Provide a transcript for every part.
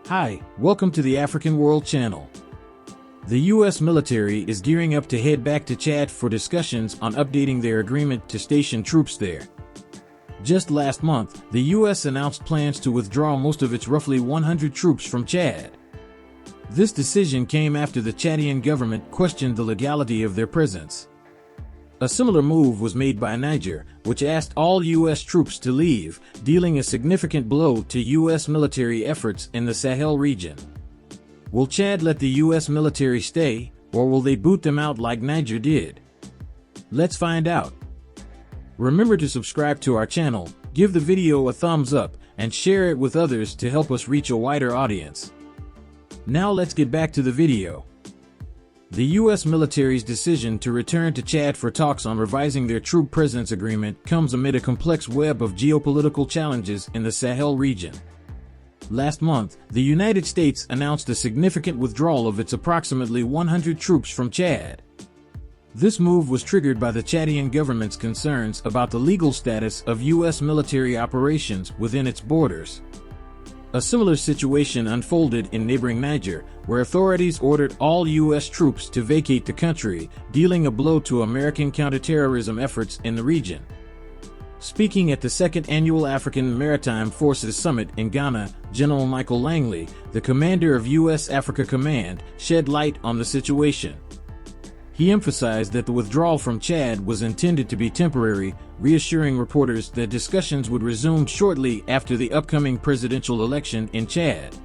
Hi, welcome to the African World Channel. The U.S. military is gearing up to head back to Chad for discussions on updating their agreement to station troops there. Just last month, the U.S. announced plans to withdraw most of its roughly 100 troops from Chad. This decision came after the Chadian government questioned the legality of their presence. A similar move was made by Niger, which asked all U.S. troops to leave, dealing a significant blow to U.S. military efforts in the Sahel region. Will Chad let the U.S. military stay, or will they boot them out like Niger did? Let's find out. Remember to subscribe to our channel, give the video a thumbs up, and share it with others to help us reach a wider audience. Now let's get back to the video. The U.S. military's decision to return to Chad for talks on revising their troop presence agreement comes amid a complex web of geopolitical challenges in the Sahel region. Last month, the United States announced a significant withdrawal of its approximately 100 troops from Chad. This move was triggered by the Chadian government's concerns about the legal status of U.S. military operations within its borders. A similar situation unfolded in neighboring Niger, where authorities ordered all U.S. troops to vacate the country, dealing a blow to American counterterrorism efforts in the region. Speaking at the second annual African Maritime Forces Summit in Ghana, General Michael Langley, the commander of U.S. Africa Command, shed light on the situation. He emphasized that the withdrawal from Chad was intended to be temporary, reassuring reporters that discussions would resume shortly after the upcoming presidential election in Chad.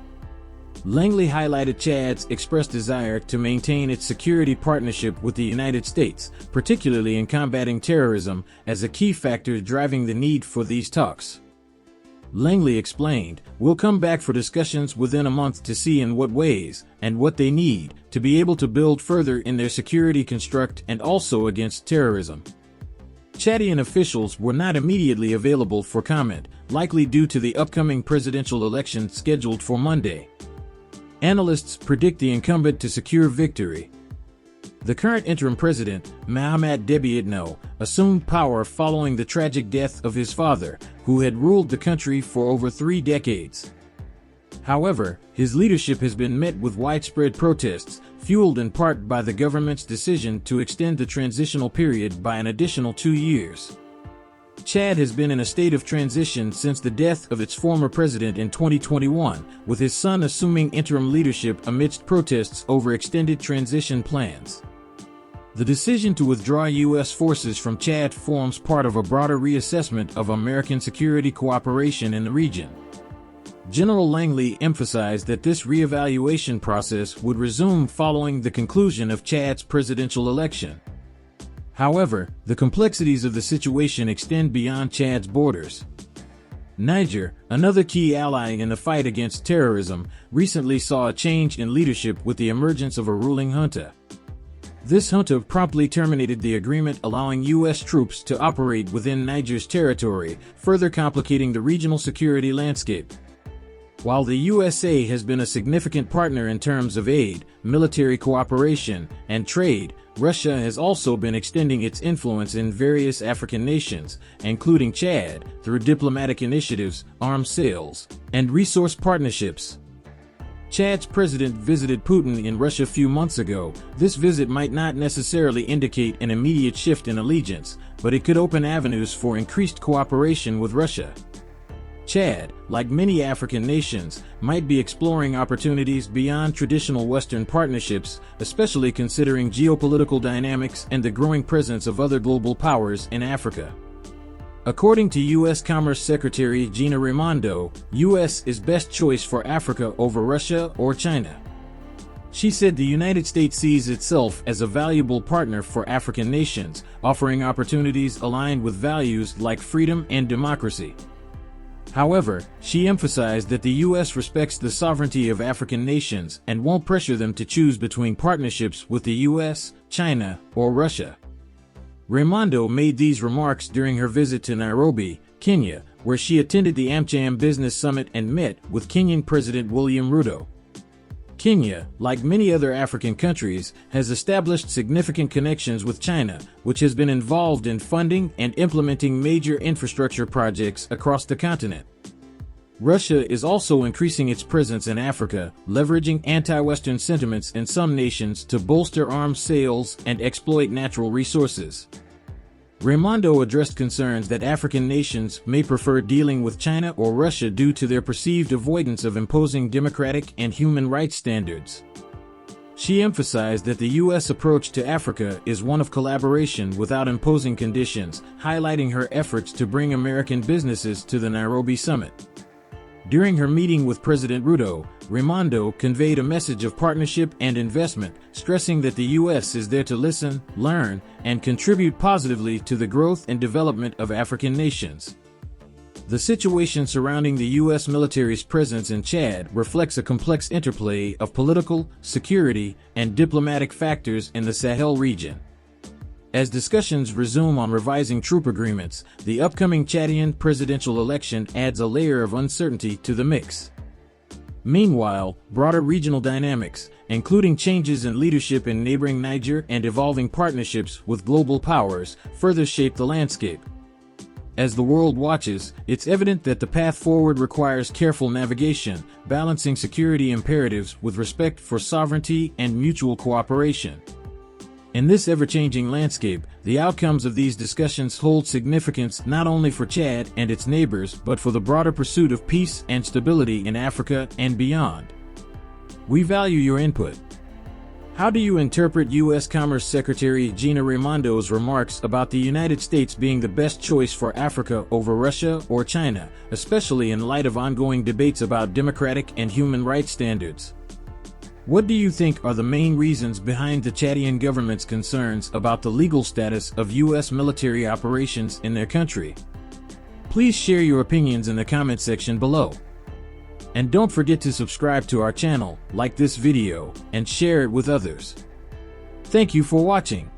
Langley highlighted Chad's expressed desire to maintain its security partnership with the United States, particularly in combating terrorism, as a key factor driving the need for these talks. Langley explained, "We'll come back for discussions within a month to see in what ways, and what they need, to be able to build further in their security construct and also against terrorism." Chadian officials were not immediately available for comment, likely due to the upcoming presidential election scheduled for Monday. Analysts predict the incumbent to secure victory. The current interim president, Mahamat Déby Itno, assumed power following the tragic death of his father, who had ruled the country for over 3 decades. However, his leadership has been met with widespread protests, fueled in part by the government's decision to extend the transitional period by an additional 2 years. Chad has been in a state of transition since the death of its former president in 2021, with his son assuming interim leadership amidst protests over extended transition plans. The decision to withdraw U.S. forces from Chad forms part of a broader reassessment of American security cooperation in the region. General Langley emphasized that this reevaluation process would resume following the conclusion of Chad's presidential election. However, the complexities of the situation extend beyond Chad's borders. Niger, another key ally in the fight against terrorism, recently saw a change in leadership with the emergence of a ruling junta. This junta promptly terminated the agreement allowing U.S. troops to operate within Niger's territory, further complicating the regional security landscape. While the USA has been a significant partner in terms of aid, military cooperation, and trade, Russia has also been extending its influence in various African nations, including Chad, through diplomatic initiatives, arms sales, and resource partnerships. Chad's president visited Putin in Russia a few months ago. This visit might not necessarily indicate an immediate shift in allegiance, but it could open avenues for increased cooperation with Russia. Chad, like many African nations, might be exploring opportunities beyond traditional Western partnerships, especially considering geopolitical dynamics and the growing presence of other global powers in Africa. According to U.S. Commerce Secretary Gina Raimondo, U.S. is best choice for Africa over Russia or China. She said the United States sees itself as a valuable partner for African nations, offering opportunities aligned with values like freedom and democracy. However, she emphasized that the U.S. respects the sovereignty of African nations and won't pressure them to choose between partnerships with the U.S., China, or Russia. Raimondo made these remarks during her visit to Nairobi, Kenya, where she attended the AmCham Business Summit and met with Kenyan President William Ruto. Kenya, like many other African countries, has established significant connections with China, which has been involved in funding and implementing major infrastructure projects across the continent. Russia is also increasing its presence in Africa, leveraging anti-Western sentiments in some nations to bolster arms sales and exploit natural resources. Raimondo addressed concerns that African nations may prefer dealing with China or Russia due to their perceived avoidance of imposing democratic and human rights standards. She emphasized that the U.S. approach to Africa is one of collaboration without imposing conditions, highlighting her efforts to bring American businesses to the Nairobi summit. During her meeting with President Ruto, Raimondo conveyed a message of partnership and investment, stressing that the U.S. is there to listen, learn, and contribute positively to the growth and development of African nations. The situation surrounding the U.S. military's presence in Chad reflects a complex interplay of political, security, and diplomatic factors in the Sahel region. As discussions resume on revising troop agreements, the upcoming Chadian presidential election adds a layer of uncertainty to the mix. Meanwhile, broader regional dynamics, including changes in leadership in neighboring Niger and evolving partnerships with global powers, further shape the landscape. As the world watches, it's evident that the path forward requires careful navigation, balancing security imperatives with respect for sovereignty and mutual cooperation. In this ever-changing landscape, the outcomes of these discussions hold significance not only for Chad and its neighbors but for the broader pursuit of peace and stability in Africa and beyond. We value your input. How do you interpret U.S. Commerce Secretary Gina Raimondo's remarks about the United States being the best choice for Africa over Russia or China, especially in light of ongoing debates about democratic and human rights standards? What do you think are the main reasons behind the Chadian government's concerns about the legal status of U.S. military operations in their country? Please share your opinions in the comment section below. And don't forget to subscribe to our channel, like this video, and share it with others. Thank you for watching.